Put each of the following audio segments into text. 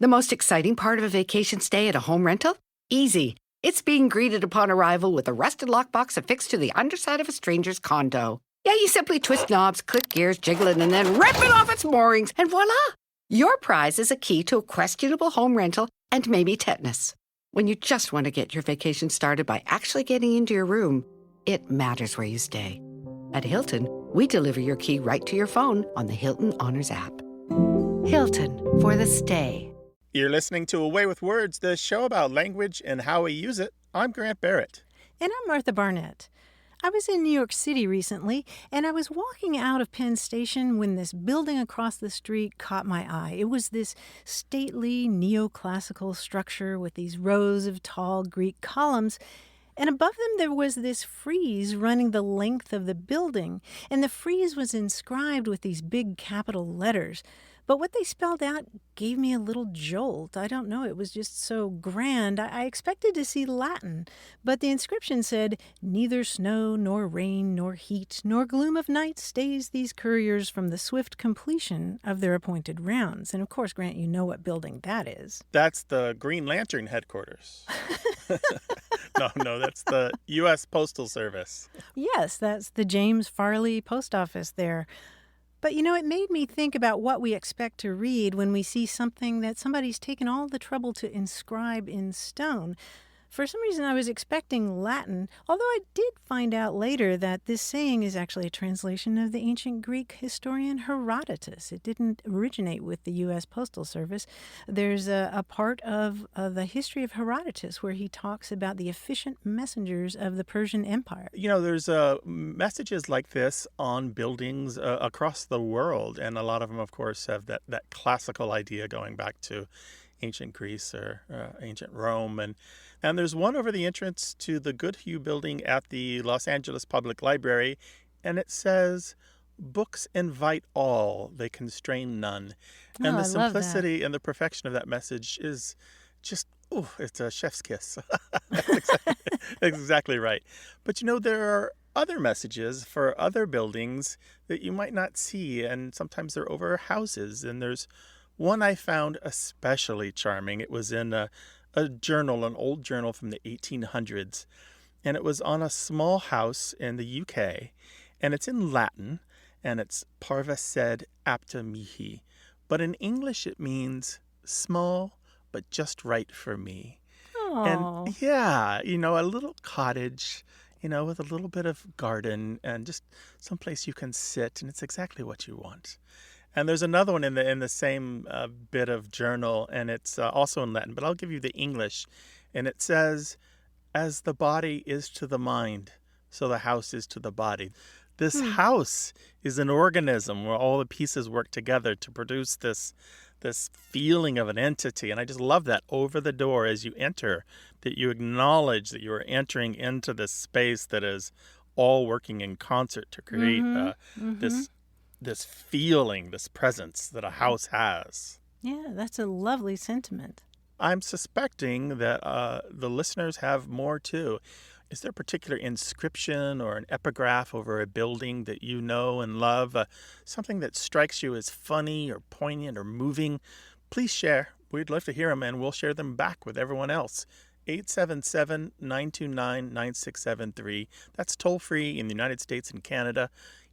The most exciting part of a vacation stay at a home rental? Easy. It's being greeted upon arrival with a rusted lockbox affixed to the underside of a stranger's condo. Yeah, you simply twist knobs, click gears, jiggle it, and then rip it off its moorings, and voila! Your prize is a key to a questionable home rental and maybe tetanus. When you just want to get your vacation started by actually getting into your room, it matters where you stay. At Hilton, we deliver your key right to your phone on the Hilton Honors app. Hilton for the stay. You're listening to Away with Words, the show about language and how we use it. I'm Grant Barrett. And I'm Martha Barnett. I was in New York City recently, and I was walking out of Penn Station when this building across the street caught my eye. It was this stately neoclassical structure with these rows of tall Greek columns, and above them there was this frieze running the length of the building, and the frieze was inscribed with these big capital letters. But what they spelled out gave me a little jolt. I don't know, it was just so grand. I expected to see Latin, but the inscription said, "Neither snow, nor rain, nor heat, nor gloom of night stays these couriers from the swift completion of their appointed rounds." And of course, Grant, you know what building that is. That's the Green Lantern headquarters. No, that's the U.S. Postal Service. Yes, that's the James Farley Post Office there. But, you know, it made me think about what we expect to read when we see something that somebody's taken all the trouble to inscribe in stone. For some reason, I was expecting Latin, although I did find out later that this saying is actually a translation of the ancient Greek historian Herodotus. It didn't originate with the U.S. Postal Service. There's a part of the history of Herodotus where he talks about the efficient messengers of the Persian Empire. You know, there's messages like this on buildings across the world, and a lot of them, of course, have that classical idea going back to ancient Greece or ancient Rome. And there's one over the entrance to the Goodhue building at the Los Angeles Public Library, and it says, "Books invite all, they constrain none." And the simplicity and the perfection of that message is just, it's a chef's kiss. That's exactly right. But you know, there are other messages for other buildings that you might not see, and sometimes they're over houses. And there's one I found especially charming. It was in a journal, an old journal from the 1800s, and it was on a small house in the UK, and it's in Latin, and it's Parva sed apta mihi. But in English it means small, but just right for me. Aww. And yeah, you know, a little cottage, you know, with a little bit of garden and just someplace you can sit, and it's exactly what you want. And there's another one in the same bit of journal, and it's also in Latin, but I'll give you the English. And it says, "As the body is to the mind, so the house is to the body." This house is an organism where all the pieces work together to produce this feeling of an entity. And I just love that over the door as you enter, that you acknowledge that you are entering into this space that is all working in concert to create this feeling, this presence that a house has. Yeah, that's a lovely sentiment. I'm suspecting that the listeners have more too. Is there a particular inscription or an epigraph over a building that you know and love? Something that strikes you as funny or poignant or moving? Please share. We'd love to hear them, and we'll share them back with everyone else. 877-929-9673. That's toll-free in the United States and Canada.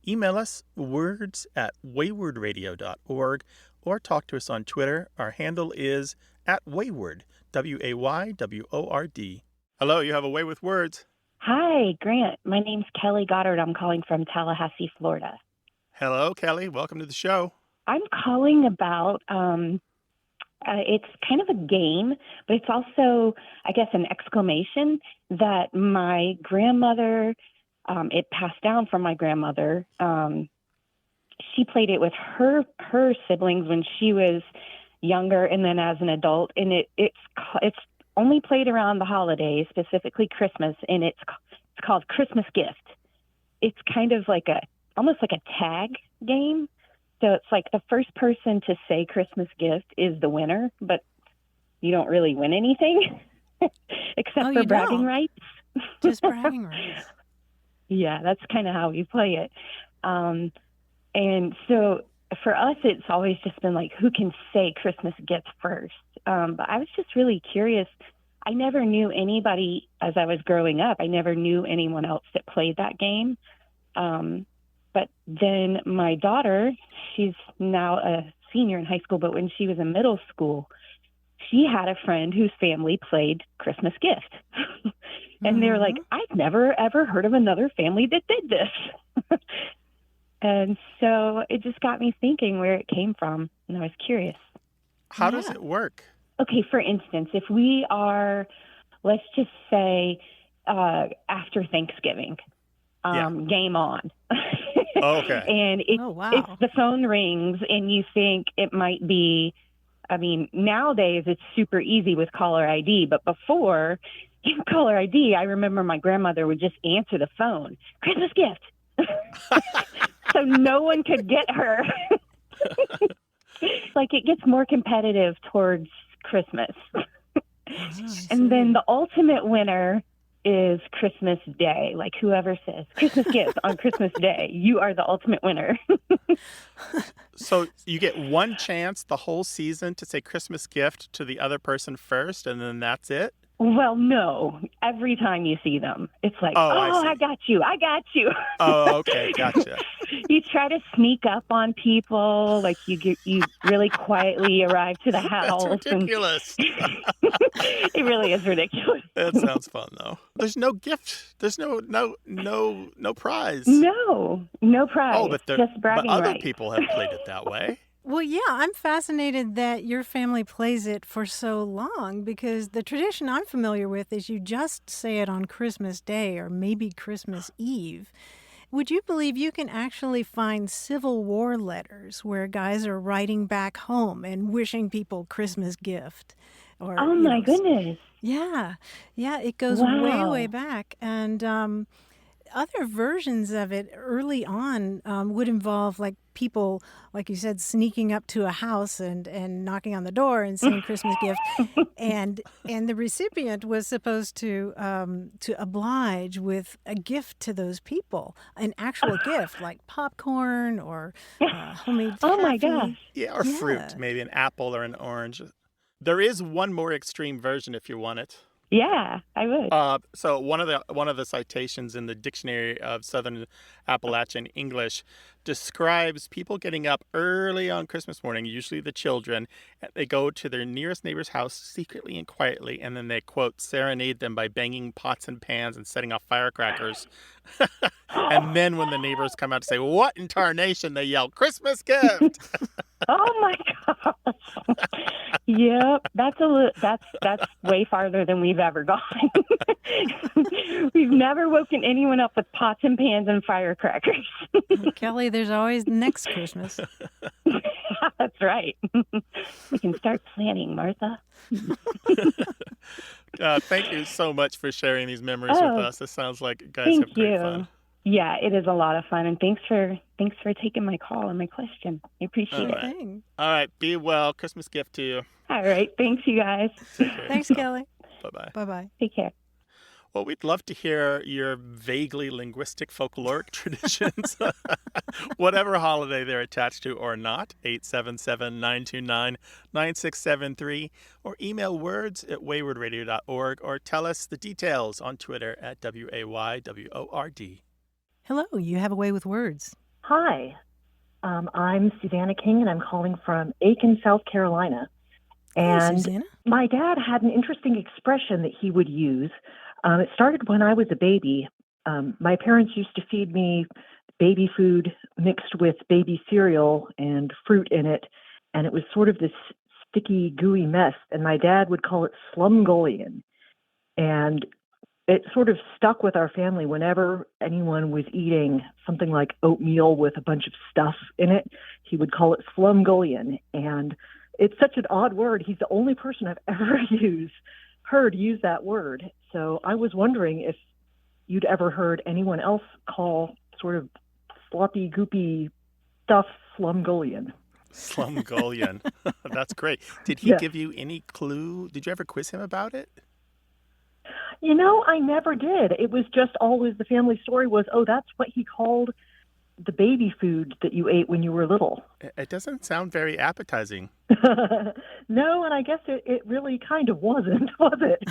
Email us, words@waywordradio.org, or talk to us on Twitter. Our handle is @wayword, WAYWORD. Hello, you have a Way with Words. Hi, Grant. My name's Kelly Goddard. I'm calling from Tallahassee, Florida. Hello, Kelly. Welcome to the show. I'm calling about, it's kind of a game, but it's also, I guess, an exclamation that my grandmother, it passed down from my grandmother. She played it with her siblings when she was younger, and then as an adult. And it's only played around the holidays, specifically Christmas, and it's called Christmas Gift. It's kind of like almost like a tag game. So it's like the first person to say Christmas gift is the winner, but you don't really win anything except for bragging rights. Just bragging rights. Yeah, that's kind of how we play it. And so for us, it's always just been like, who can say Christmas gift first? But I was just really curious. I never knew anybody as I was growing up. I never knew anyone else that played that game. But then my daughter, she's now a senior in high school, but when she was in middle school, she had a friend whose family played Christmas Gift. And they were like, I've never, ever heard of another family that did this. And so it just got me thinking where it came from. And I was curious. How does it work? Okay, for instance, if we are, let's just say, after Thanksgiving, game on. Okay. And if the phone rings and you think it might be, I mean, nowadays it's super easy with caller ID, but before in caller ID, I remember my grandmother would just answer the phone, Christmas gift. So no one could get her. Like it gets more competitive towards Christmas. And then the ultimate winner is Christmas Day. Like whoever says Christmas gift on Christmas Day, you are the ultimate winner. So you get one chance the whole season to say Christmas gift to the other person first, and then that's it? Well, no. Every time you see them, it's like, I got you. Oh, okay. Gotcha. You try to sneak up on people, like you really quietly arrive to the house. That's ridiculous. It really is ridiculous. That sounds fun, though. There's no gift. There's no prize. No prize. Oh, just bragging but other rights. people have played it that way. Well, yeah, I'm fascinated that your family plays it for so long because the tradition I'm familiar with is you just say it on Christmas Day or maybe Christmas Eve. Would you believe you can actually find Civil War letters where guys are writing back home and wishing people Christmas gift? Or, oh, my goodness. Yeah, it goes way, way back. And other versions of it early on would involve like people, like you said, sneaking up to a house and knocking on the door and saying Christmas gift, and the recipient was supposed to oblige with a gift to those people, an actual gift like popcorn or homemade Oh my taffy. gosh. Yeah, or fruit, maybe an apple or an orange. There is one more extreme version if you want it. Yeah, I would. So one of the citations in the Dictionary of Southern Appalachian English describes people getting up early on Christmas morning, usually the children, and they go to their nearest neighbor's house secretly and quietly, and then they, quote, serenade them by banging pots and pans and setting off firecrackers. And then when the neighbors come out to say, what in tarnation, they yell, Christmas gift! Oh my gosh. Yep, that's way farther than we've ever gone. We've never woken anyone up with pots and pans and firecrackers. Kelly, there's always next Christmas. That's right. We can start planning, Martha. Thank you so much for sharing these memories with us. It sounds like you guys have great fun. Yeah, it is a lot of fun, and thanks for taking my call and my question. I appreciate it. All right, be well. Christmas gift to you. All right, thanks, you guys. Thanks, Kelly. Bye-bye. Bye-bye. Take care. Well, we'd love to hear your vaguely linguistic folkloric traditions, whatever holiday they're attached to or not, 877-929-9673, or email words@waywardradio.org, or tell us the details on Twitter at WAYWORD. Hello, you have a way with words. Hi, I'm Susanna King, and I'm calling from Aiken, South Carolina. And Susanna. My dad had an interesting expression that he would use. It started when I was a baby. My parents used to feed me baby food mixed with baby cereal and fruit in it, and it was sort of this sticky, gooey mess, and my dad would call it slumgullion. And it sort of stuck with our family whenever anyone was eating something like oatmeal with a bunch of stuff in it. He would call it slumgullion. And it's such an odd word. He's the only person I've ever heard use that word. So I was wondering if you'd ever heard anyone else call sort of sloppy, goopy stuff slumgullion. Slumgullion. That's great. Did he give you any clue? Did you ever quiz him about it? You know, I never did. It was just always the family story was, oh, that's what he called the baby food that you ate when you were little. It doesn't sound very appetizing. No, and I guess it really kind of wasn't, was it?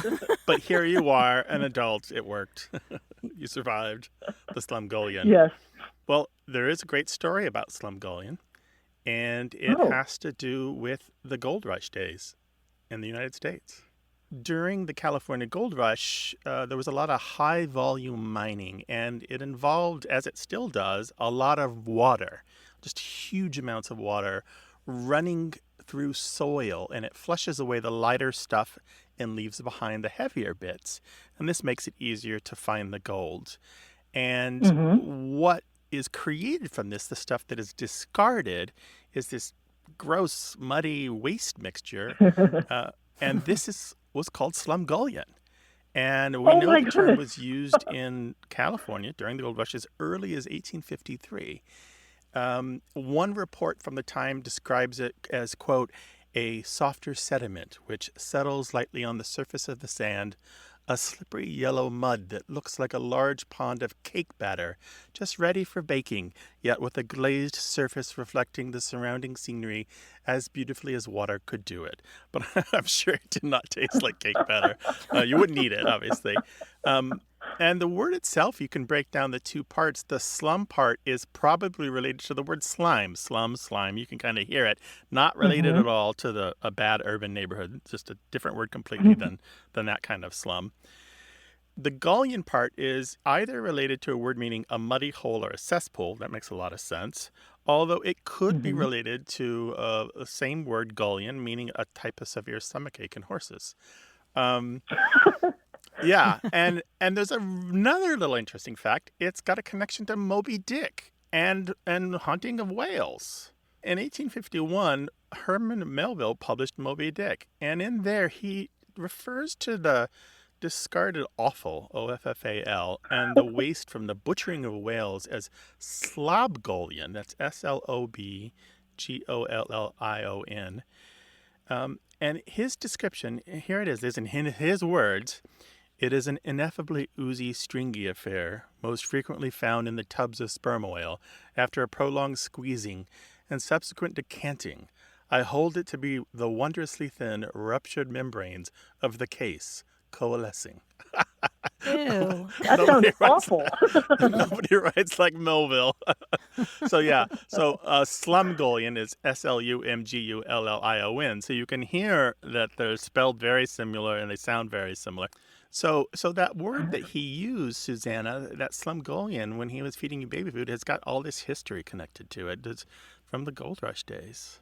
But here you are, an adult. It worked. You survived the slumgullion. Yes. Well, there is a great story about slumgullion, and it has to do with the gold rush days in the United States. During the California gold rush, there was a lot of high-volume mining, and it involved, as it still does, a lot of water, just huge amounts of water running through soil, and it flushes away the lighter stuff and leaves behind the heavier bits. And this makes it easier to find the gold. And what is created from this, the stuff that is discarded, is this gross, muddy waste mixture. And this was called slumgullion. And we know the term was used in California during the gold rush as early as 1853. One report from the time describes it as, quote, a softer sediment which settles lightly on the surface of the sand, a slippery yellow mud that looks like a large pond of cake batter, just ready for baking, yet with a glazed surface reflecting the surrounding scenery as beautifully as water could do it. But I'm sure it did not taste like cake batter. You wouldn't eat it, obviously. And the word itself, you can break down the two parts. The slum part is probably related to the word slime. Slum, slime, you can kind of hear it. Not related at all to a bad urban neighborhood. Just a different word completely than that kind of slum. The gullion part is either related to a word meaning a muddy hole or a cesspool. That makes a lot of sense. Although it could be related to the same word, gullion, meaning a type of severe stomachache in horses. Yeah, and there's another little interesting fact. It's got a connection to Moby Dick and hunting of whales. In 1851, Herman Melville published Moby Dick, and in there he refers to the discarded offal, O-F-F-A-L, and the waste from the butchering of whales as slobgollion. That's S-L-O-B-G-O-L-L-I-O-N. And his description, here it is in his words, it is an ineffably oozy, stringy affair, most frequently found in the tubs of sperm oil, after a prolonged squeezing and subsequent decanting. I hold it to be the wondrously thin, ruptured membranes of the case coalescing. Ew. That sounds awful. Nobody writes like Melville. So slumgullion is S-L-U-M-G-U-L-L-I-O-N. So you can hear that they're spelled very similar and they sound very similar. So that word that he used, Susanna, that slumgullion, when he was feeding you baby food, has got all this history connected to it. It's from the gold rush days.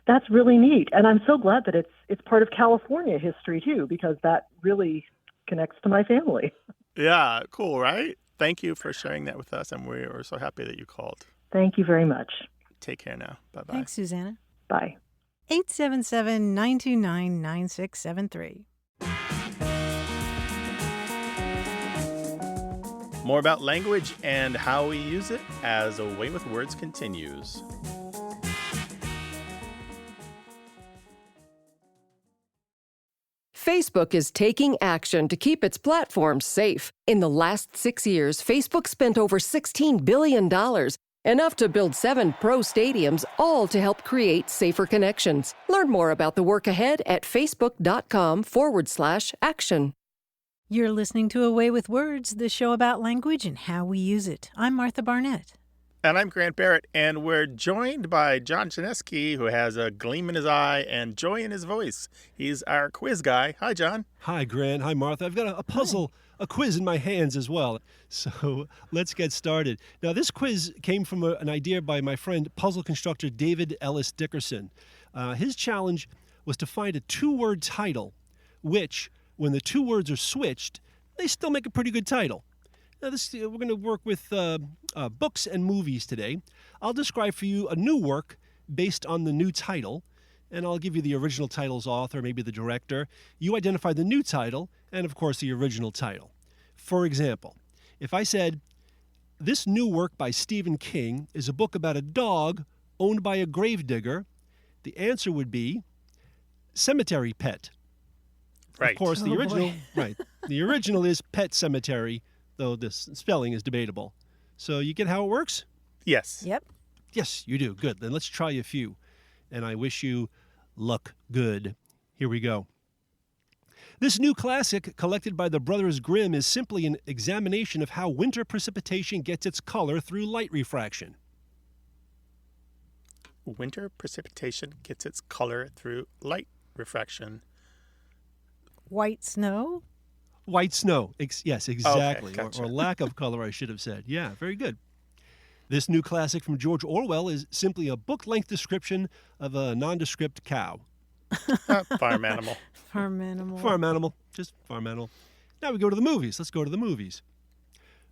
That's really neat, and I'm so glad that it's part of California history too, because that really connects to my family. Yeah, cool, right? Thank you for sharing that with us, and we're so happy that you called. Thank you very much. Take care now. Bye-bye. Thanks, Susanna. Bye. 877-929-9673. More about language and how we use it as A Way with Words continues. Facebook is taking action to keep its platform safe. In the last 6 years, Facebook spent over $16 billion, enough to build 7 pro stadiums, all to help create safer connections. Learn more about the work ahead at facebook.com/action. You're listening to A Way with Words, the show about language and how we use it. I'm Martha Barnett. And I'm Grant Barrett, and we're joined by John Chinesky, who has a gleam in his eye and joy in his voice. He's our quiz guy. Hi, John. Hi, Grant. Hi, Martha. I've got a puzzle, a quiz in my hands as well. So let's get started. Now, this quiz came from an idea by my friend, puzzle constructor David Ellis Dickerson. His challenge was to find a 2-word title, which, when the 2 words are switched, they still make a pretty good title. Now, we're going to work with books and movies today. I'll describe for you a new work based on the new title, and I'll give you the original title's author, maybe the director. You identify the new title and, of course, the original title. For example, if I said, this new work by Stephen King is a book about a dog owned by a gravedigger, the answer would be Cemetery Pet. Right. Of course, the original, right. The original is Pet Cemetery, though the spelling is debatable. So you get how it works? Yes. Yep. Yes, you do. Good. Then let's try a few. And I wish you luck good. Here we go. This new classic, collected by the Brothers Grimm, is simply an examination of how winter precipitation gets its color through light refraction. Winter precipitation gets its color through light refraction. White snow? White snow. Yes, exactly. Okay, gotcha. Or lack of color, I should have said. Yeah, very good. This new classic from George Orwell is simply a book-length description of a nondescript cow. Farm animal. Farm animal. Farm animal. Just farm animal. Now we go to the movies. Let's go to the movies.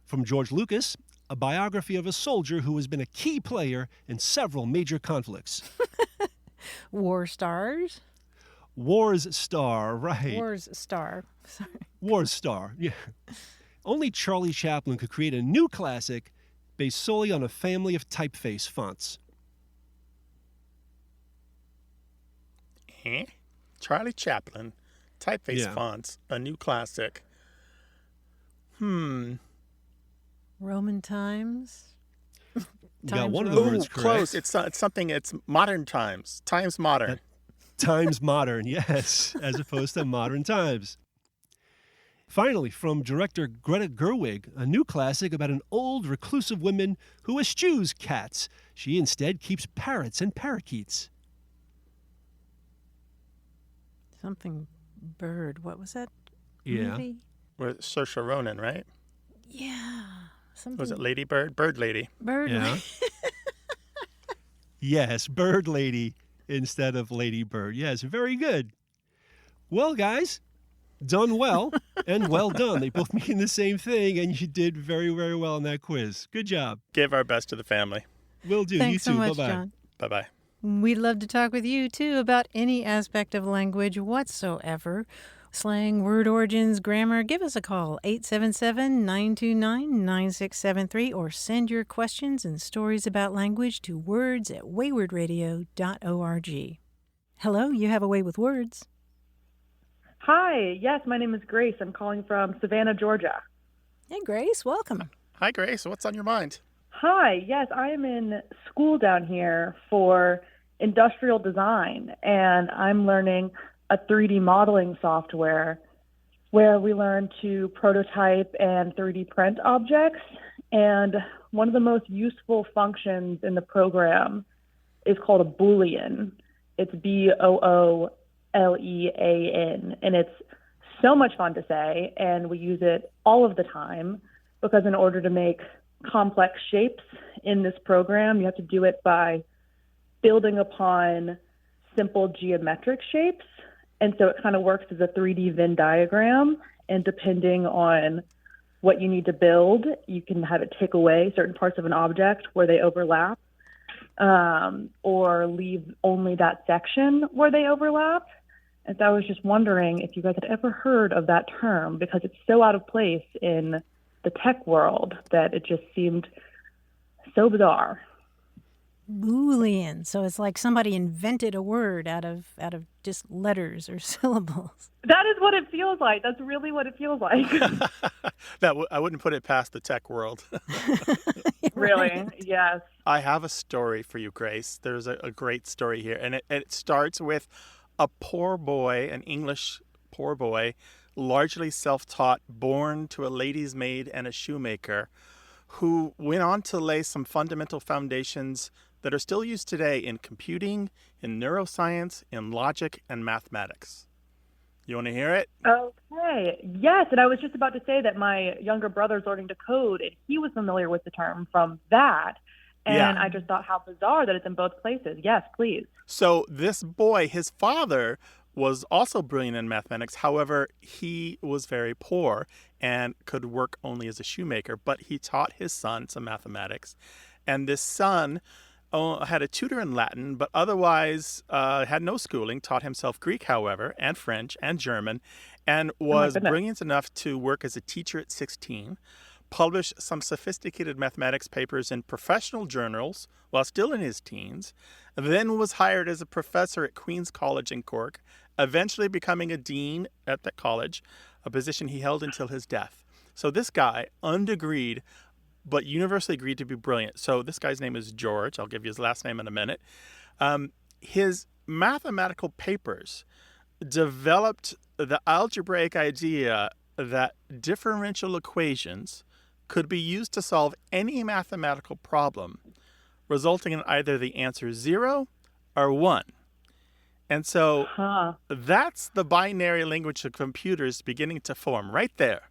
From George Lucas, a biography of a soldier who has been a key player in several major conflicts. War stars. War's Star, right. War's star. Sorry. War's Star, yeah. Only Charlie Chaplin could create a new classic based solely on a family of typeface fonts. Charlie Chaplin, typeface fonts, a new classic. Roman times. You got one of the words correct. Close. It's something. It's modern times. Times modern. Times modern, yes, as opposed to modern times. Finally, from director Greta Gerwig, a new classic about an old reclusive woman who eschews cats. She instead keeps parrots and parakeets. Something bird. What was that Yeah. movie? With Saoirse Ronan, right? Yeah. Something. Was it Lady Bird? Bird Lady. Bird. Yeah. Yes, Bird Lady instead of Lady Bird. Yes, very good. Well, guys, done well and well done. They both mean the same thing, and you did very, very well in that quiz. Good job. Give our best to the family. Will do. Thanks You too. so much, Bye-bye. John. Bye-bye. We'd love to talk with you, too, about any aspect of language whatsoever. Slang, word origins, grammar. Give us a call, 877-929-9673, or send your questions and stories about language to words@waywardradio.org. Hello, you have a way with words. Hi, yes, my name is Grace. I'm calling from Savannah, Georgia. Hey, Grace, welcome. Hi, Grace. What's on your mind? Hi, yes, I am in school down here for industrial design, and I'm learning a 3D modeling software where we learn to prototype and 3D print objects. And one of the most useful functions in the program is called a Boolean. It's Boolean, and it's so much fun to say, and we use it all of the time because in order to make complex shapes in this program, you have to do it by building upon simple geometric shapes. And so it kind of works as a 3D Venn diagram, and depending on what you need to build, you can have it take away certain parts of an object where they overlap, or leave only that section where they overlap. And so I was just wondering if you guys had ever heard of that term, because it's so out of place in the tech world that it just seemed so bizarre. Boolean. So it's like somebody invented a word out of just letters or syllables. That is what it feels like. That's really what it feels like. I wouldn't put it past the tech world. Really? Yes. I have a story for you, Grace. There's a great story here. And it starts with a poor boy, an English poor boy, largely self-taught, born to a lady's maid and a shoemaker, who went on to lay some fundamental foundations that are still used today in computing, in neuroscience, in logic, and mathematics. You want to hear it? Okay. Yes, and I was just about to say that my younger brother's learning to code, and he was familiar with the term from that. And Yeah. I just thought how bizarre that it's in both places. Yes, please. So this boy, his father, was also brilliant in mathematics. However, he was very poor and could work only as a shoemaker, but he taught his son some mathematics. And this son had a tutor in Latin, but otherwise had no schooling, taught himself Greek, however, and French and German, and was brilliant enough to work as a teacher at 16, published some sophisticated mathematics papers in professional journals while still in his teens, then was hired as a professor at Queen's College in Cork, eventually becoming a dean at that college, a position he held until his death. So this guy, undegreed, but universally agreed to be brilliant. So this guy's name is George. I'll give you his last name in a minute. His mathematical papers developed the algebraic idea that differential equations could be used to solve any mathematical problem, resulting in either the answer 0 or 1. And so that's the binary language of computers beginning to form right there,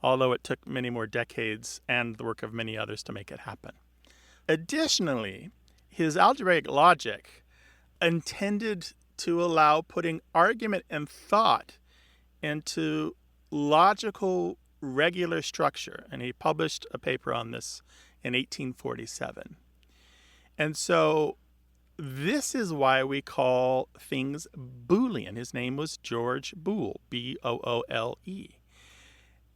although it took many more decades and the work of many others to make it happen. Additionally, his algebraic logic intended to allow putting argument and thought into logical, regular structure. And he published a paper on this in 1847. And so this is why we call things Boolean. His name was George Boole, Boole.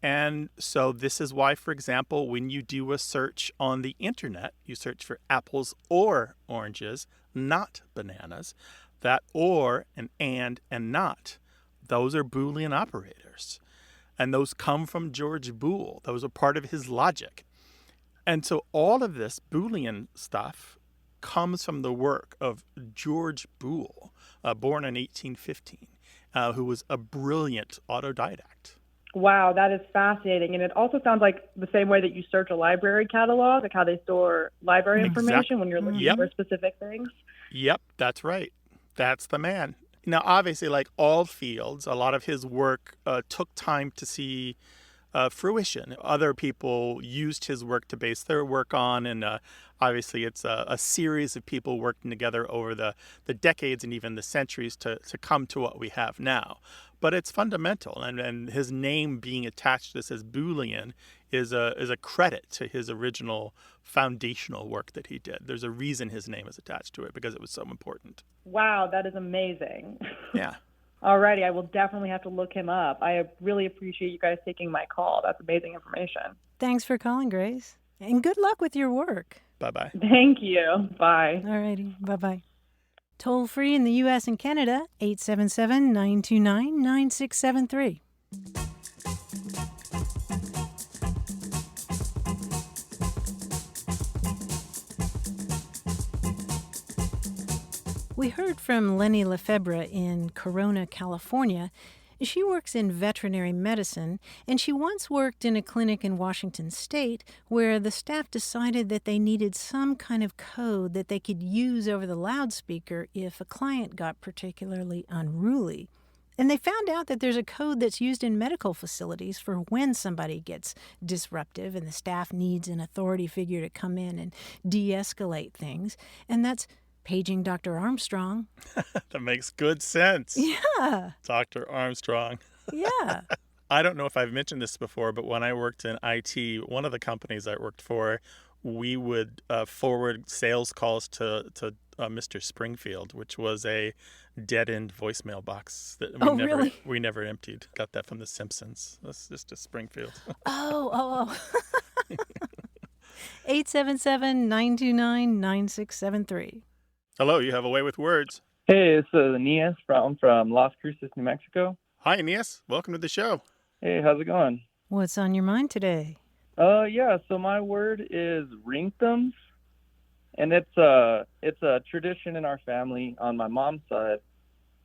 And so this is why, for example, when you do a search on the internet, you search for apples or oranges, not bananas. That or and not, those are Boolean operators. And those come from George Boole. Those are part of his logic. And so all of this Boolean stuff comes from the work of George Boole, born in 1815, who was a brilliant autodidact. Wow, that is fascinating. And it also sounds like the same way that you search a library catalog, like how they store library information when you're looking for specific things. Yep, that's right. That's the man. Now, obviously, like all fields, a lot of his work took time to see fruition. Other people used his work to base their work on, and obviously it's a series of people working together over the decades and even the centuries to come to what we have now. But it's fundamental, and his name being attached to this as Boolean is a credit to his original foundational work that he did. There's a reason his name is attached to it, because it was so important. Wow, that is amazing. Yeah. Alrighty, I will definitely have to look him up. I really appreciate you guys taking my call. That's amazing information. Thanks for calling, Grace. And good luck with your work. Bye-bye. Thank you. Bye. Alrighty, bye-bye. Toll free in the U.S. and Canada, 877-929-9673. We heard from Lenny Lefebvre in Corona, California. She works in veterinary medicine, and she once worked in a clinic in Washington State where the staff decided that they needed some kind of code that they could use over the loudspeaker if a client got particularly unruly. And they found out that there's a code that's used in medical facilities for when somebody gets disruptive and the staff needs an authority figure to come in and de-escalate things, and that's paging Dr. Armstrong. That makes good sense. Yeah. Dr. Armstrong. Yeah. I don't know if I've mentioned this before, but when I worked in IT, one of the companies I worked for, we would forward sales calls to Mr. Springfield, which was a dead-end voicemail box that we never emptied. Got that from The Simpsons. That's just a Springfield. Oh. 877-929-9673. Hello, you have a way with words. Hey, this is Aeneas from Las Cruces, New Mexico. Hi, Aeneas. Welcome to the show. Hey, how's it going? What's on your mind today? Yeah, so my word is Rinktums, and it's a tradition in our family on my mom's side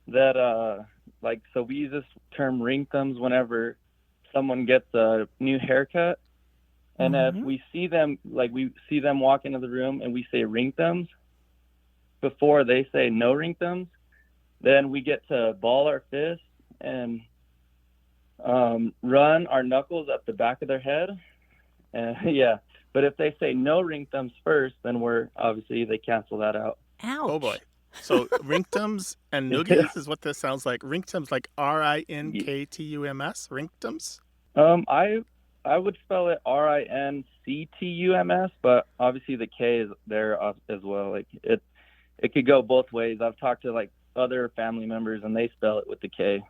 that so we use this term Rinktums whenever someone gets a new haircut, and if we see them walk into the room and we say Rinktums before they say no Rinktums, then we get to ball our fists and run our knuckles up the back of their head. Yeah, but if they say no Rinktums first, then they cancel that out. Ouch. Oh boy. So Rinktums and Noogies is what this sounds like. Rinktums, like Rinktums? Rinktums? I would spell it Rinctums, but obviously the K is there as well. Like it could go both ways. I've talked to other family members and they spell it with the K.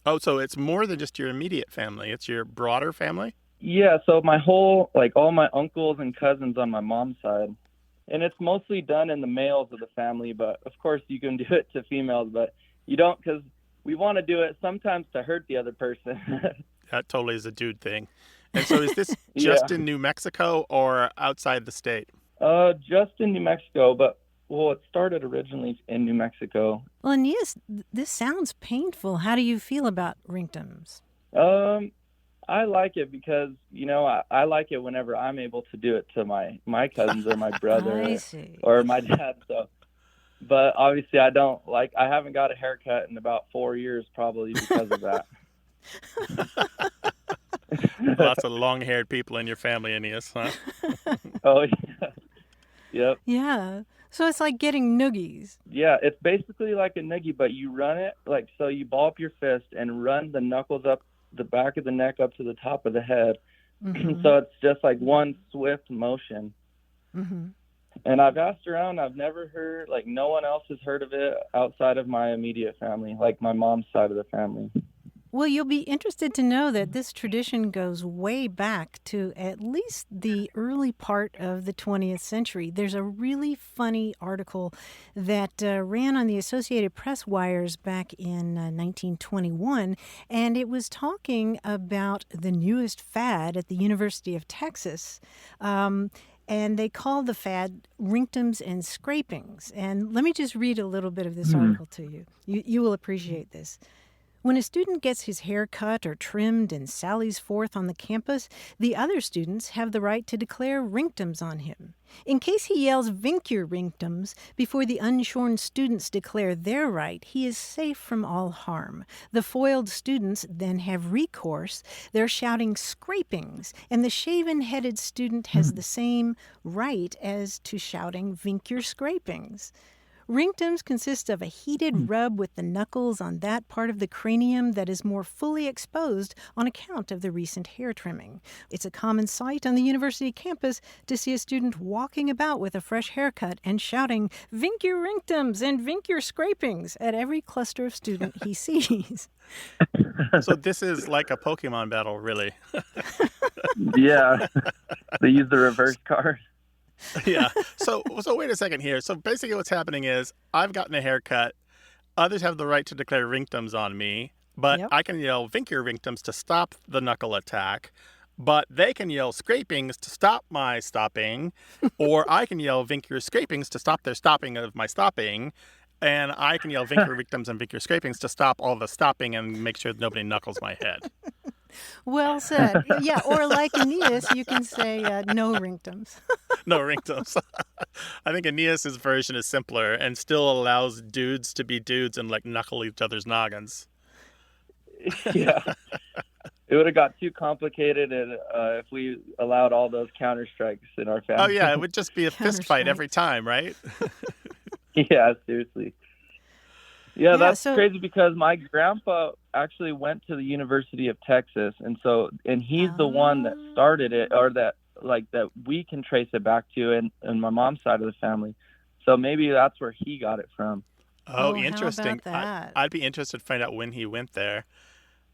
Oh, so it's more than just your immediate family. It's your broader family? Yeah, so my whole, all my uncles and cousins on my mom's side. And it's mostly done in the males of the family, but of course you can do it to females, but you don't, because we want to do it sometimes to hurt the other person. That totally is a dude thing. And so is this just in New Mexico or outside the state? Just in New Mexico, but it started originally in New Mexico. Well, Aeneas, this sounds painful. How do you feel about rinktums? I like it because, I like it whenever I'm able to do it to my cousins or my brother or my dad. So, but obviously I haven't got a haircut in about 4 years probably because of that. Lots of long-haired people in your family, Aeneas, huh? Oh, yeah. Yep. Yeah. So it's like getting noogies. Yeah, it's basically like a noogie, but you run it so you ball up your fist and run the knuckles up the back of the neck up to the top of the head. Mm-hmm. So it's just like one swift motion. Mm-hmm. And I've asked around, I've never heard, no one else has heard of it outside of my immediate family, like my mom's side of the family. Well, you'll be interested to know that this tradition goes way back to at least the early part of the 20th century. There's a really funny article that ran on the Associated Press wires back in 1921, and it was talking about the newest fad at the University of Texas. And they called the fad rinktums and scrapings. And let me just read a little bit of this article to you. You will appreciate this. When a student gets his hair cut or trimmed and sallies forth on the campus, the other students have the right to declare rinktums on him. In case he yells "Vink your rinktums" before the unshorn students declare their right, he is safe from all harm. The foiled students then have recourse. They're shouting "scrapings," and the shaven-headed student has the same right as to shouting "Vink your scrapings." Rinktums consist of a heated rub with the knuckles on that part of the cranium that is more fully exposed on account of the recent hair trimming. It's a common sight on the university campus to see a student walking about with a fresh haircut and shouting, "Vink your rinktums" and "Vink your scrapings" at every cluster of student he sees. So this is like a Pokemon battle, really. Yeah. They use the reverse card. Yeah. So wait a second here. So basically what's happening is I've gotten a haircut. Others have the right to declare rinktums on me, but I can yell "Vink your rinktums" to stop the knuckle attack, but they can yell "scrapings" to stop my stopping, or I can yell "Vink your scrapings" to stop their stopping of my stopping, and I can yell "Vink your rinktums" and "Vink your scrapings" to stop all the stopping and make sure nobody knuckles my head. Well said. Yeah, or like Aeneas, you can say no rinktums. No rinktums. I think Aeneas' version is simpler and still allows dudes to be dudes and knuckle each other's noggins. Yeah. It would have got too complicated if we allowed all those counter strikes in our family. Oh, yeah. It would just be a fist fight every time, right? Yeah, seriously. Yeah, that's crazy because my grandpa actually went to the University of Texas, and he's the one that started it, or that we can trace it back to in my mom's side of the family. So maybe that's where he got it from. Oh, interesting. How about that? I'd be interested to find out when he went there.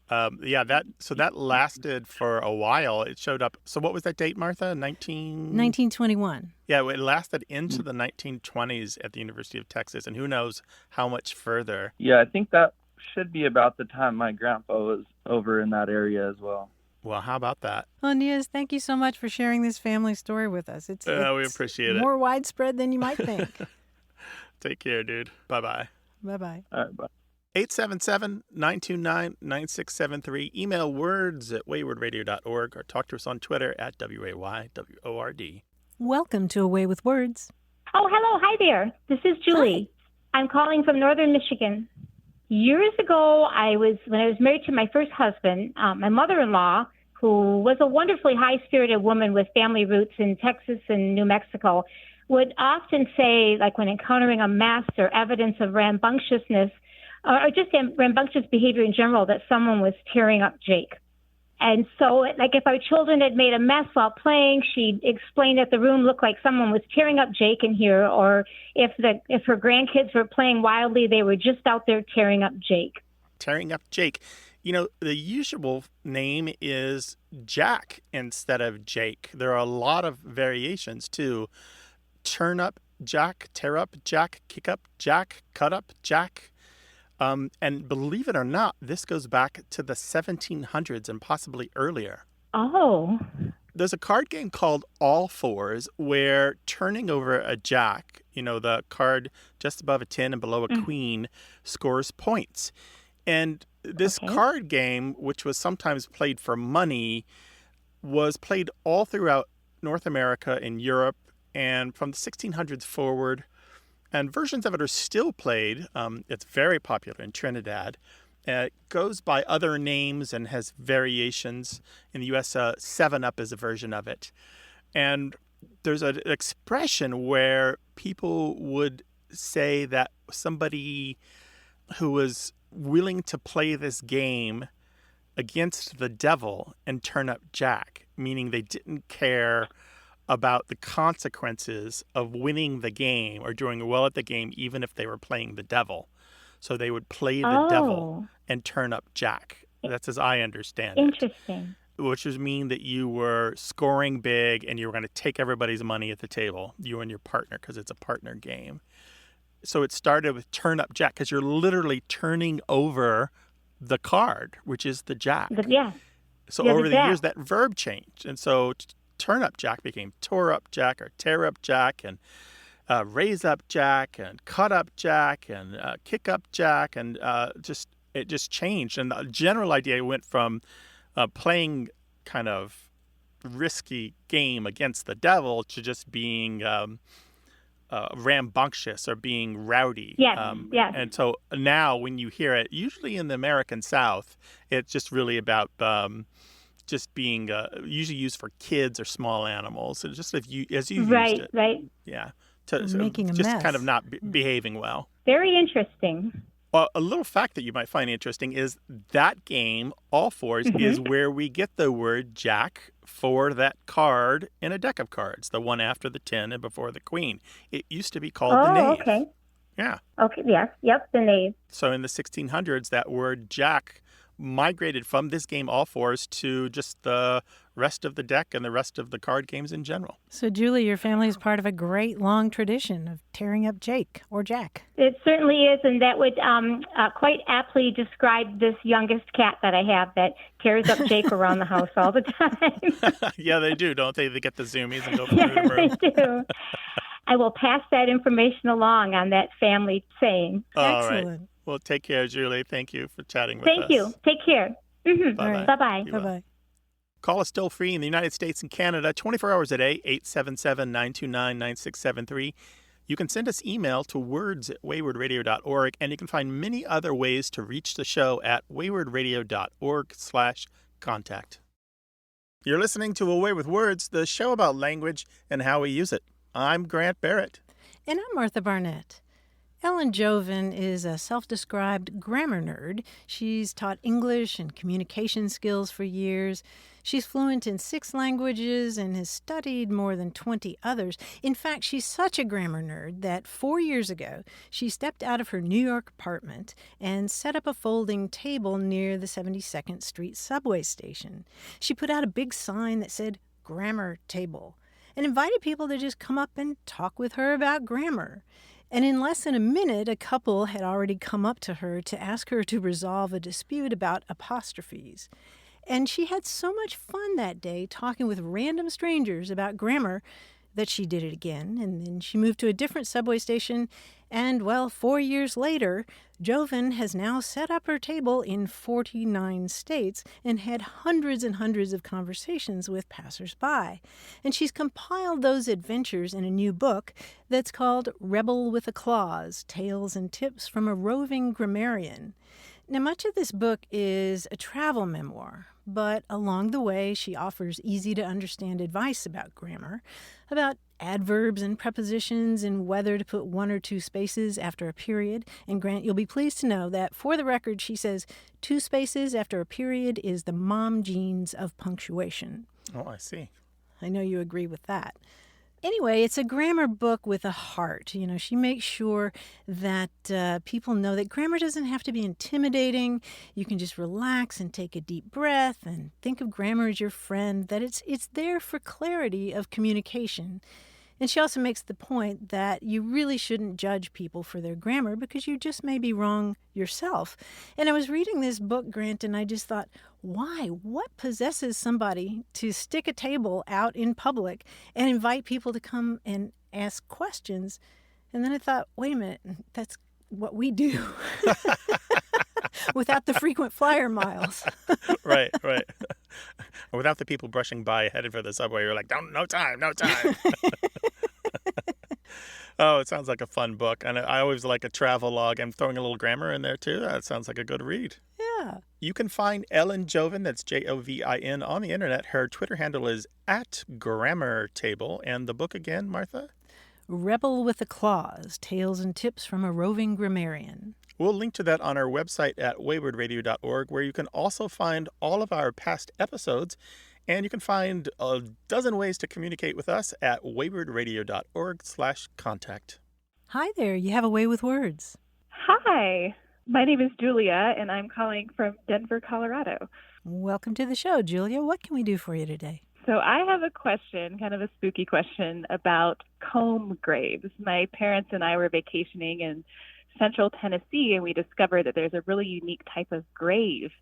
That lasted for a while. It showed up. So what was that date, Martha? 1921. Yeah, it lasted into the 1920s at the University of Texas, and who knows how much further. Yeah, I think that should be about the time my grandpa was over in that area as well. Well, how about that? Well, Aeneas, thank you so much for sharing this family story with us. It's we appreciate it. More widespread than you might think. Take care, dude. Bye-bye. Bye-bye. All right, bye. 877-929-9673. Email words@waywordradio.org or talk to us on Twitter at WAYWORD. Welcome to Away with Words. Oh, hello. Hi there. This is Julie. Hi. I'm calling from northern Michigan. Years ago, when I was married to my first husband, my mother-in-law, who was a wonderfully high-spirited woman with family roots in Texas and New Mexico, would often say, when encountering a mess or evidence of rambunctiousness, or just rambunctious behavior in general, that someone was tearing up Jake. And so, if our children had made a mess while playing, she'd explain that the room looked like someone was tearing up Jake in here, or if her grandkids were playing wildly, they were just out there tearing up Jake. Tearing up Jake. The usual name is Jack instead of Jake. There are a lot of variations, too. Turn up Jack, tear up Jack, kick up Jack, cut up Jack. And believe it or not, this goes back to the 1700s and possibly earlier. Oh. There's a card game called All Fours where turning over a jack, the card just above a 10 and below a queen, scores points. And this card game, which was sometimes played for money, was played all throughout North America and Europe and from the 1600s forward. And versions of it are still played. It's very popular in Trinidad. It goes by other names and has variations. In the U.S., 7-Up is a version of it. And there's an expression where people would say that somebody who was willing to play this game against the devil and turn up jack, meaning they didn't care about the consequences of winning the game or doing well at the game, even if they were playing the devil. So they would play the devil and turn up jack. That's as I understand it. Interesting. Which would mean that you were scoring big and you were going to take everybody's money at the table, you and your partner, because it's a partner game. So it started with turn up jack because you're literally turning over the card, which is the jack. So over the years, that verb changed. And so turn up jack became tore up jack or tear up jack, and raise up jack and cut up jack and kick up jack, and it just changed. And the general idea went from playing kind of risky game against the devil to just being rambunctious or being rowdy. Yes. And so now when you hear it, usually in the American South, it's just really about just being usually used for kids or small animals. So just as you used it. Right. Yeah. Making a just mess. kind of not behaving well. Very interesting. Well, a little fact that you might find interesting is that game, All Fours, is where we get the word jack for that card in a deck of cards, the one after the 10 and before the queen. It used to be called the knave. Okay. Yeah. Okay, yes. Yep, the knave. So in the 1600s, that word jack migrated from this game, All Fours, to just the rest of the deck and the rest of the card games in general. So, Julie, your family is part of a great long tradition of tearing up Jake or Jack. It certainly is, and that would quite aptly describe this youngest cat that I have that tears up Jake around the house all the time. Yeah, they do, don't they? They get the zoomies and go from room to room. They do. I will pass that information along on that family saying. All Excellent. right. Well, take care, Julie. Thank you for chatting with us. Thank you. Take care. Bye-bye. Bye-bye. You will. Bye-bye. Call is still free in the United States and Canada 24 hours a day, 877-929-9673. You can send us email to words@waywardradio.org, and you can find many other ways to reach the show at waywardradio.org/contact. You're listening to Away with Words, the show about language and how we use it. I'm Grant Barrett. And I'm Martha Barnett. Ellen Joven is a self-described grammar nerd. She's taught English and communication skills for years. She's fluent in 6 languages and has studied more than 20 others. In fact, she's such a grammar nerd that 4 years ago, she stepped out of her New York apartment and set up a folding table near the 72nd Street subway station. She put out a big sign that said, "Grammar Table," and invited people to just come up and talk with her about grammar. And in less than a minute, a couple had already come up to her to ask her to resolve a dispute about apostrophes. And she had so much fun that day talking with random strangers about grammar that she did it again. And then she moved to a different subway station. And, 4 years later, Joven has now set up her table in 49 states and had hundreds and hundreds of conversations with passersby. And she's compiled those adventures in a new book that's called Rebel with a Clause, Tales and Tips from a Roving Grammarian. Now, much of this book is a travel memoir, but along the way, she offers easy-to-understand advice about grammar, about adverbs and prepositions and whether to put 1 or 2 spaces after a period. And Grant, you'll be pleased to know that, for the record, she says 2 spaces after a period is the mom genes of punctuation. Oh, I see. I know you agree with that. Anyway, it's a grammar book with a heart. You know, she makes sure that people know that grammar doesn't have to be intimidating. You can just relax and take a deep breath and think of grammar as your friend, that it's there for clarity of communication. And she also makes the point that you really shouldn't judge people for their grammar because you just may be wrong yourself. And I was reading this book, Grant, and I just thought, why? What possesses somebody to stick a table out in public and invite people to come and ask questions? And then I thought, wait a minute, that's what we do without the frequent flyer miles. Right. Without the people brushing by headed for the subway, you're like, no time. Oh, it sounds like a fun book. And I always like a travel log. I'm throwing a little grammar in there, too. That sounds like a good read. Yeah. You can find Ellen Jovin, that's Jovin, on the internet. Her Twitter handle is @GrammarTable. And the book again, Martha? Rebel with a Clause, Tales and Tips from a Roving Grammarian. We'll link to that on our website at waywardradio.org, where you can also find all of our past episodes. And you can find a dozen ways to communicate with us at waywardradio.org/contact. Hi there, you have a way with words. Hi, my name is Julia, and I'm calling from Denver, Colorado. Welcome to the show, Julia. What can we do for you today? So I have a question, kind of a spooky question, about comb graves. My parents and I were vacationing in central Tennessee, and we discovered that there's a really unique type of grave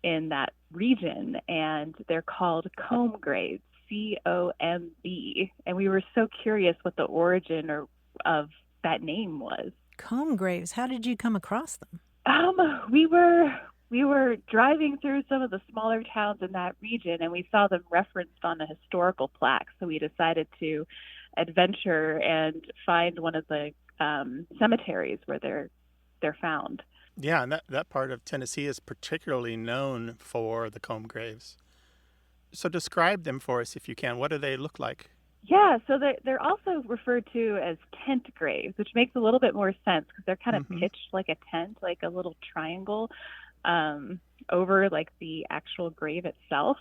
in that region, and they're called comb graves, C-O-M-B. And we were so curious what the origin of that name was. Comb graves, how did you come across them? We were driving through some of the smaller towns in that region, and we saw them referenced on a historical plaque. So we decided to adventure and find one of the cemeteries where they're found. Yeah, and that part of Tennessee is particularly known for the comb graves. So describe them for us if you can. What do they look like? Yeah, so they're also referred to as tent graves, which makes a little bit more sense because they're kind of pitched like a tent, like a little triangle over like the actual grave itself.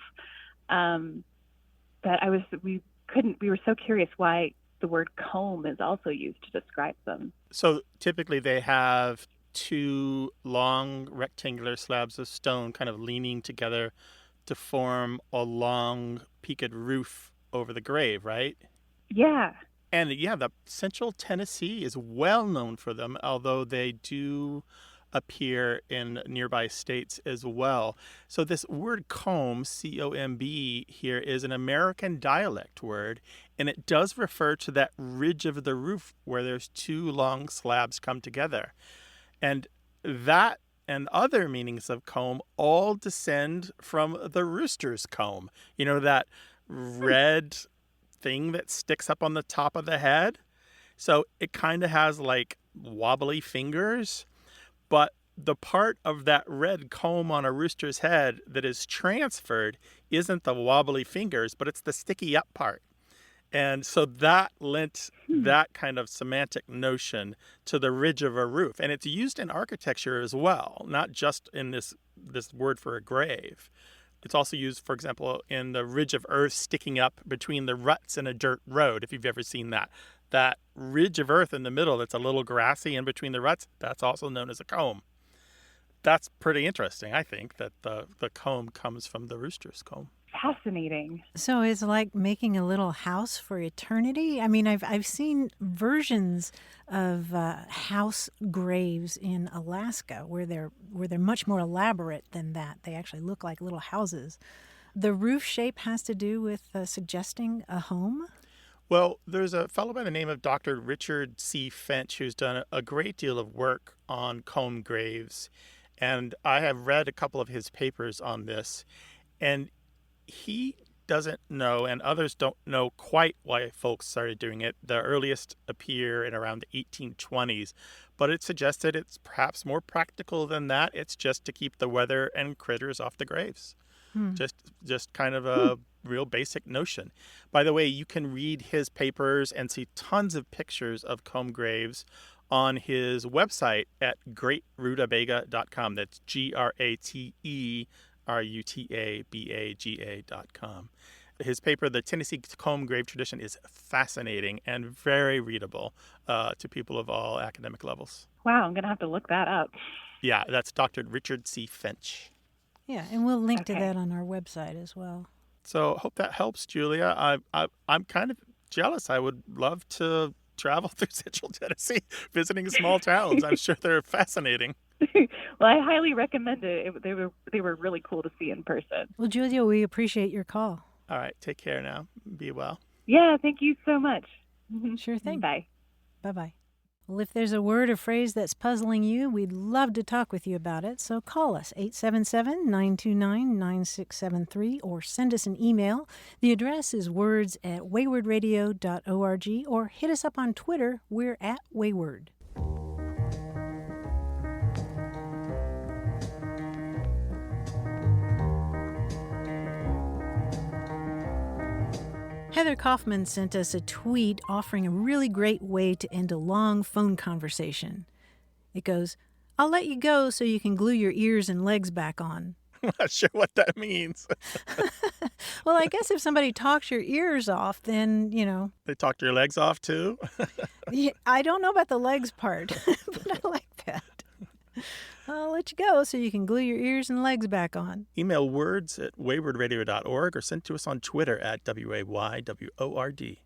But we were so curious why the word comb is also used to describe them. So typically they have two long rectangular slabs of stone kind of leaning together to form a long peaked roof over the grave, right? Yeah. And yeah, the central Tennessee is well known for them, although they do appear in nearby states as well. So this word comb, C-O-M-B, here is an American dialect word, and it does refer to that ridge of the roof where there's two long slabs come together. And that and other meanings of comb all descend from the rooster's comb. You know, that red thing that sticks up on the top of the head? So it kind of has like wobbly fingers, but the part of that red comb on a rooster's head that is transferred isn't the wobbly fingers, but it's the sticky up part. And so that lent that kind of semantic notion to the ridge of a roof. And it's used in architecture as well, not just in this word for a grave. It's also used, for example, in the ridge of earth sticking up between the ruts in a dirt road, if you've ever seen that. That ridge of earth in the middle that's a little grassy in between the ruts, that's also known as a comb. That's pretty interesting, I think, that the comb comes from the rooster's comb. Fascinating. So it's like making a little house for eternity. I mean, I've seen versions of house graves in Alaska where they're much more elaborate than that. They actually look like little houses. The roof shape has to do with suggesting a home. Well, there's a fellow by the name of Dr. Richard C. Finch who's done a great deal of work on comb graves, and I have read a couple of his papers on this, and he doesn't know, and others don't know quite why folks started doing it. The earliest appear in around the 1820s, but it suggested it's perhaps more practical than that. It's just to keep the weather and critters off the graves. Just kind of a real basic notion. By the way, you can read his papers and see tons of pictures of comb graves on his website at greatrutabaga.com. That's GRATERUTABAGA.com. His paper, The Tennessee Comb Grave Tradition, is fascinating and very readable to people of all academic levels. Wow, I'm going to have to look that up. Yeah, that's Dr. Richard C. Finch. Yeah, and we'll link to that on our website as well. So hope that helps, Julia. I'm kind of jealous. I would love to travel through Central Tennessee, visiting small towns. I'm sure they're fascinating. Well, I highly recommend it. They were really cool to see in person. Well, Julia, we appreciate your call. All right, take care now. Be well. Yeah, thank you so much. Sure thing. Bye. Bye-bye. Well, if there's a word or phrase that's puzzling you, we'd love to talk with you about it. So call us, 877-929-9673, or send us an email. The address is words@waywardradio.org, or hit us up on Twitter. We're @Wayward. Heather Kaufman sent us a tweet offering a really great way to end a long phone conversation. It goes, "I'll let you go so you can glue your ears and legs back on." I'm not sure what that means. Well, I guess if somebody talks your ears off, then, They talked your legs off too? Yeah, I don't know about the legs part, but I like that. I'll let you go so you can glue your ears and legs back on. Email words@waywardradio.org or send to us on Twitter @WAYWORD.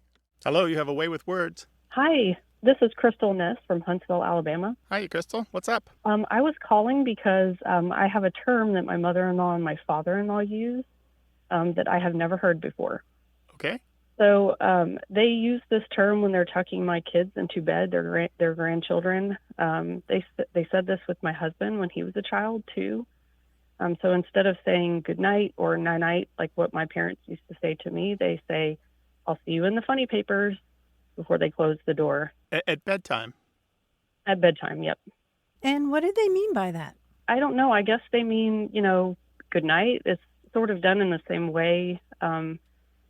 Hello, you have a way with words. Hi, this is Crystal Ness from Huntsville, Alabama. Hi, Crystal. What's up? I was calling because I have a term that my mother-in-law and my father-in-law use that I have never heard before. Okay. So they use this term when they're tucking my kids into bed, their grandchildren. They said this with my husband when he was a child, too. So instead of saying good night or night-night, like what my parents used to say to me, they say, "I'll see you in the funny papers," before they close the door. At bedtime? At bedtime, yep. And what did they mean by that? I don't know. I guess they mean, good night. It's sort of done in the same way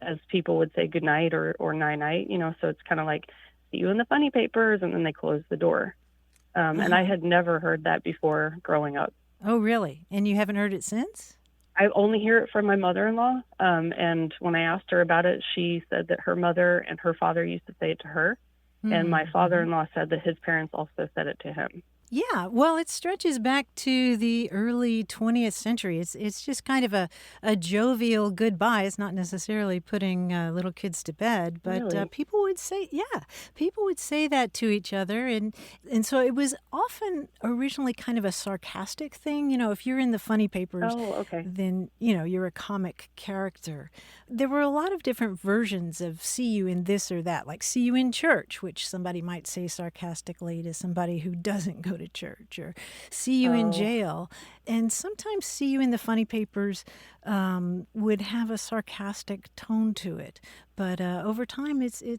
as people would say good night or night-night, so it's kind of like, "See you in the funny papers," and then they close the door. And I had never heard that before growing up. Oh, really? And you haven't heard it since? I only hear it from my mother-in-law, and when I asked her about it, she said that her mother and her father used to say it to her, and my father-in-law said that his parents also said it to him. Yeah, well, it stretches back to the early 20th century. It's just kind of a jovial goodbye. It's not necessarily putting little kids to bed, but Really? people would say that to each other, and so it was often originally kind of a sarcastic thing. If you're in the funny papers, Oh, okay. then you're a comic character. There were a lot of different versions of "see you in this or that," like "see you in church," which somebody might say sarcastically to somebody who doesn't go to church, or "see you in jail." And sometimes "see you in the funny papers" would have a sarcastic tone to it. But over time, it's in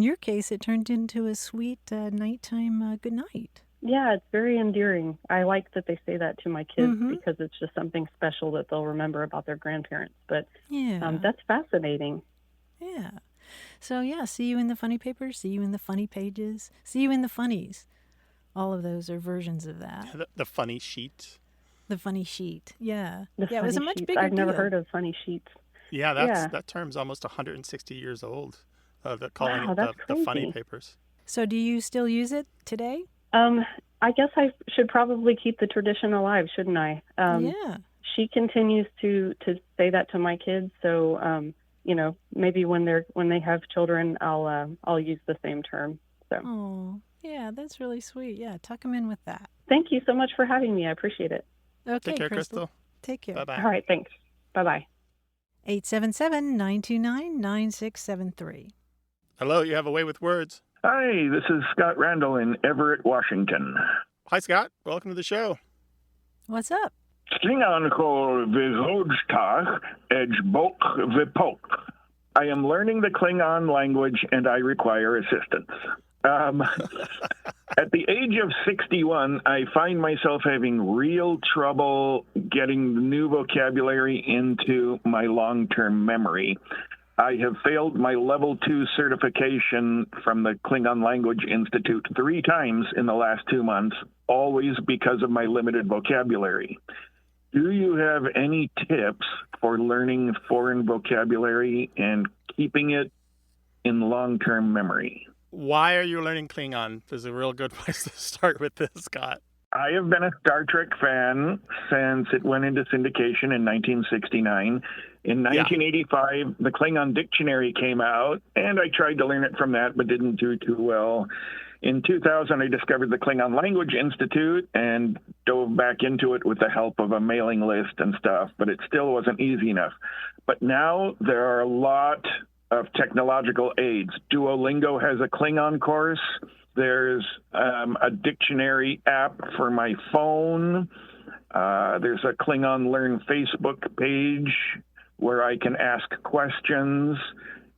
your case, it turned into a sweet nighttime good night. Yeah, it's very endearing. I like that they say that to my kids because it's just something special that they'll remember about their grandparents. But Yeah. that's fascinating. Yeah. So, "see you in the funny papers," "see you in the funny pages," "see you in the funnies." All of those are versions of that. The funny sheet. The funny sheet. Yeah. The Yeah, it was a funny much sheets. bigger I've never deal. heard of funny sheets. Yeah, Yeah. that term's almost 160 years old. They're calling Wow, it that's the funny crazy. papers. So do you still use it today? I guess I should probably keep the tradition alive, shouldn't I? Yeah. She continues to say that to my kids, so maybe when they have children, I'll use the same term. So Oh, yeah, that's really sweet. Yeah, tuck them in with that. thank you so much for having me. I appreciate it. Okay, Take care, Crystal. Take care. Bye-bye. All right, thanks. Bye-bye. 877-929-9673. Hello, you have a way with words. Hi, this is Scott Randall in Everett, Washington. Hi, Scott. Welcome to the show. What's up? Klingon ko vizojtach edge bok vipok. I am learning the Klingon language and I require assistance. At the age of 61, I find myself having real trouble getting the new vocabulary into my long-term memory. I have failed my level 2 certification from the Klingon Language Institute 3 times in the last 2 months, always because of my limited vocabulary. Do you have any tips for learning foreign vocabulary and keeping it in long-term memory? Why are you learning Klingon? This is a real good place to start with this, Scott. I have been a Star Trek fan since it went into syndication in 1969. In 1985, the Klingon dictionary came out, and I tried to learn it from that, but didn't do too well. In 2000, I discovered the Klingon Language Institute and dove back into it with the help of a mailing list and stuff, but it still wasn't easy enough. But now there are a lot of technological aids. Duolingo has a Klingon course. There's a dictionary app for my phone. There's a Klingon Learn Facebook page where I can ask questions.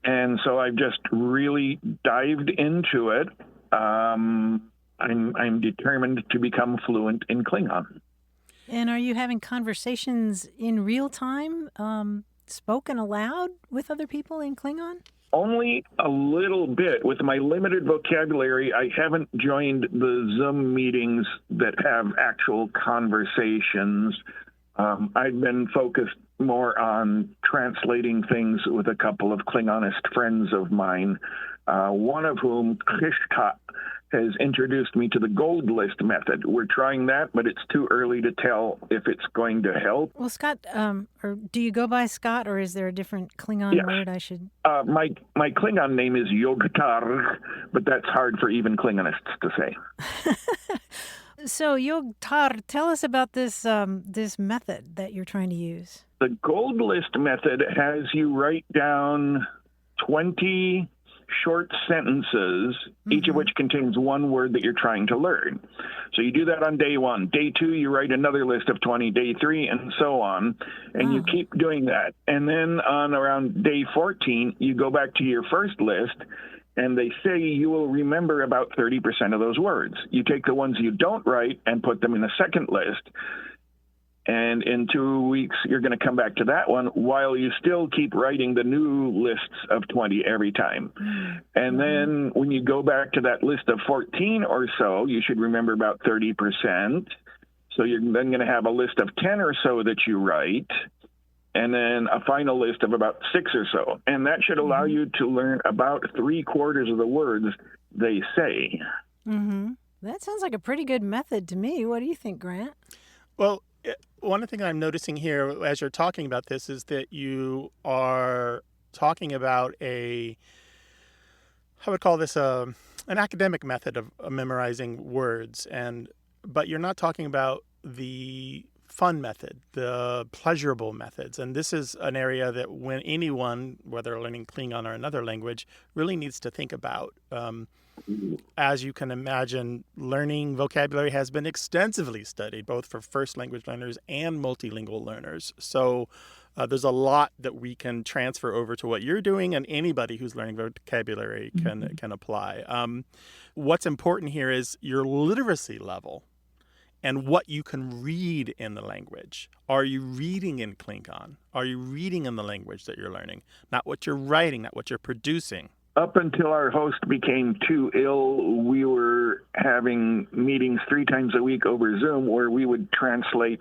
And so I've just really dived into it. I'm determined to become fluent in Klingon. And are you having conversations in real time, spoken aloud with other people in Klingon? Only a little bit. With my limited vocabulary, I haven't joined the Zoom meetings that have actual conversations. I've been focused more on translating things with a couple of Klingonist friends of mine, one of whom, Krishka, has introduced me to the gold list method. We're trying that, but it's too early to tell if it's going to help. Well, Scott, or do you go by Scott, or is there a different Klingon word I should? My Klingon name is Yogtar, but that's hard for even Klingonists to say. So, Yogtar, tell us about this this method that you're trying to use. The gold list method has you write down 20 short sentences, each of which contains one word that you're trying to learn. So you do that on day 1. Day 2, you write another list of 20, day 3, and so on. And you keep doing that. And then on around day 14, you go back to your first list, and they say you will remember about 30% of those words. You take the ones you don't write and put them in the second list. And in 2 weeks, you're going to come back to that one while you still keep writing the new lists of 20 every time. And then when you go back to that list of 14 or so, you should remember about 30%. So you're then going to have a list of 10 or so that you write, and then a final list of about 6 or so. And that should allow you to learn about 3/4 of the words they say. That sounds like a pretty good method to me. What do you think, Grant? Well, one thing I'm noticing here as you're talking about this is that you are talking about I would call this an academic method of memorizing words, but you're not talking about the fun method, the pleasurable methods. And this is an area that when anyone, whether learning Klingon or another language, really needs to think about. As you can imagine, learning vocabulary has been extensively studied, both for first language learners and multilingual learners. So there's a lot that we can transfer over to what you're doing, and anybody who's learning vocabulary can apply. What's important here is your literacy level and what you can read in the language. Are you reading in Klingon? Are you reading in the language that you're learning? Not what you're writing, not what you're producing. Up until our host became too ill, we were having meetings 3 times a week over Zoom where we would translate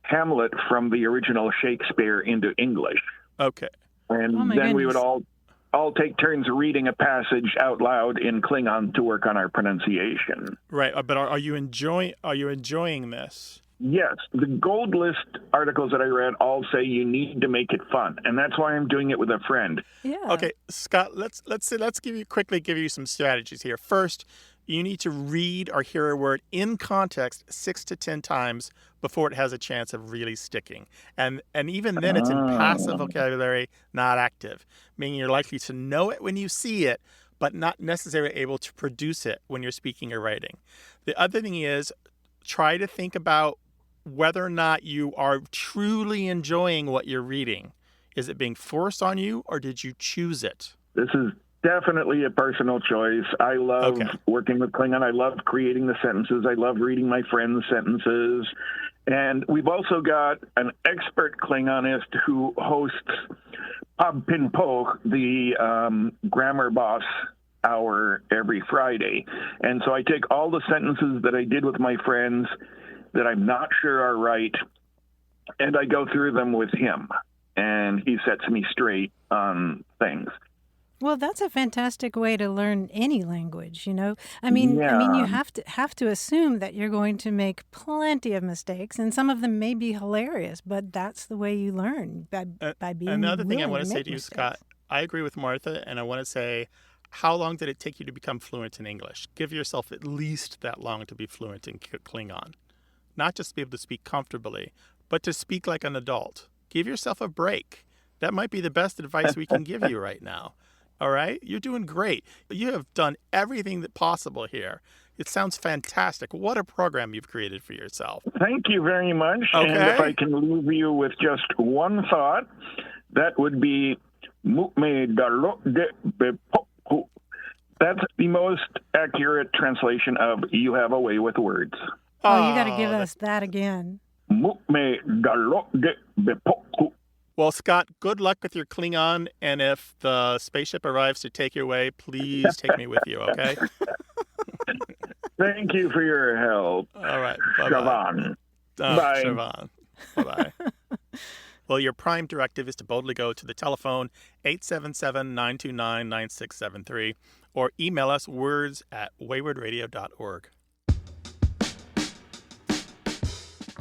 Hamlet from the original Shakespeare into English. Okay. And then we would all take turns reading a passage out loud in Klingon to work on our pronunciation. Right, but are you enjoying this? Yes, the gold list articles that I read all say you need to make it fun, and that's why I'm doing it with a friend. Yeah. Okay, Scott, let's quickly give you some strategies here. First, you need to read or hear a word in context 6 to 10 times before it has a chance of really sticking. And even then it's in passive vocabulary, not active, meaning you're likely to know it when you see it, but not necessarily able to produce it when you're speaking or writing. The other thing is try to think about whether or not you are truly enjoying what you're reading. Is it being forced on you, or did you choose it? This is definitely a personal choice. I love working with Klingon. I love creating the sentences. I love reading my friends' sentences. And we've also got an expert Klingonist who hosts Pab Pinpo, the grammar boss hour every Friday. And so I take all the sentences that I did with my friends that I'm not sure are right, and I go through them with him, and he sets me straight on things. Well, that's a fantastic way to learn any language, you know. I mean, you have to assume that you're going to make plenty of mistakes, and some of them may be hilarious, but that's the way you learn by being Another thing I willing want to say make to you, mistakes. Scott, I agree with Martha, and I want to say, how long did it take you to become fluent in English? Give yourself at least that long to be fluent in Klingon. Not just to be able to speak comfortably, but to speak like an adult. Give yourself a break. That might be the best advice we can give you right now. All right? You're doing great. You have done everything that possible here. It sounds fantastic. What a program you've created for yourself. Thank you very much. Okay. And if I can leave you with just one thought, that would be that's the most accurate translation of "you have a way with words." Oh, you got to give us that again. Well, Scott, good luck with your Klingon, and if the spaceship arrives to take you away, please take me with you, okay? Thank you for your help. All right. Bye-bye. Shavan. Bye. Shavan. Bye-bye. Well, your prime directive is to boldly go to the telephone 877-929-9673 or email us words@waywardradio.org.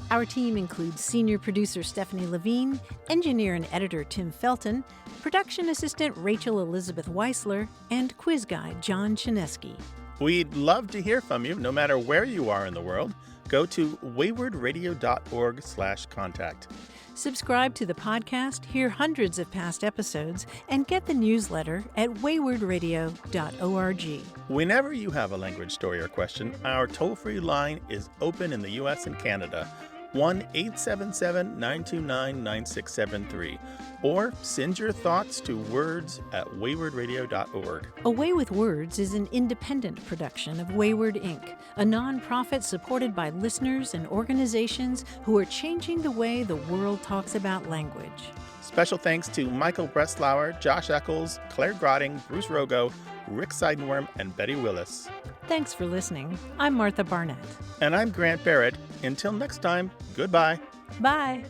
Our team includes senior producer Stephanie Levine, engineer and editor Tim Felton, production assistant Rachel Elizabeth Weisler, and quiz guide John Chinesky. We'd love to hear from you, no matter where you are in the world. Go to waywardradio.org/contact. Subscribe to the podcast, hear hundreds of past episodes, and get the newsletter at waywardradio.org. Whenever you have a language story or question, our toll-free line is open in the U.S. and Canada, 1-877-929-9673, or send your thoughts to words@waywardradio.org. A Way with Words is an independent production of Wayward Inc., a nonprofit supported by listeners and organizations who are changing the way the world talks about language. Special thanks to Michael Breslauer, Josh Eccles, Claire Grotting, Bruce Rogo, Rick Seidenworm, and Betty Willis. Thanks for listening. I'm Martha Barnett. And I'm Grant Barrett. Until next time, goodbye. Bye.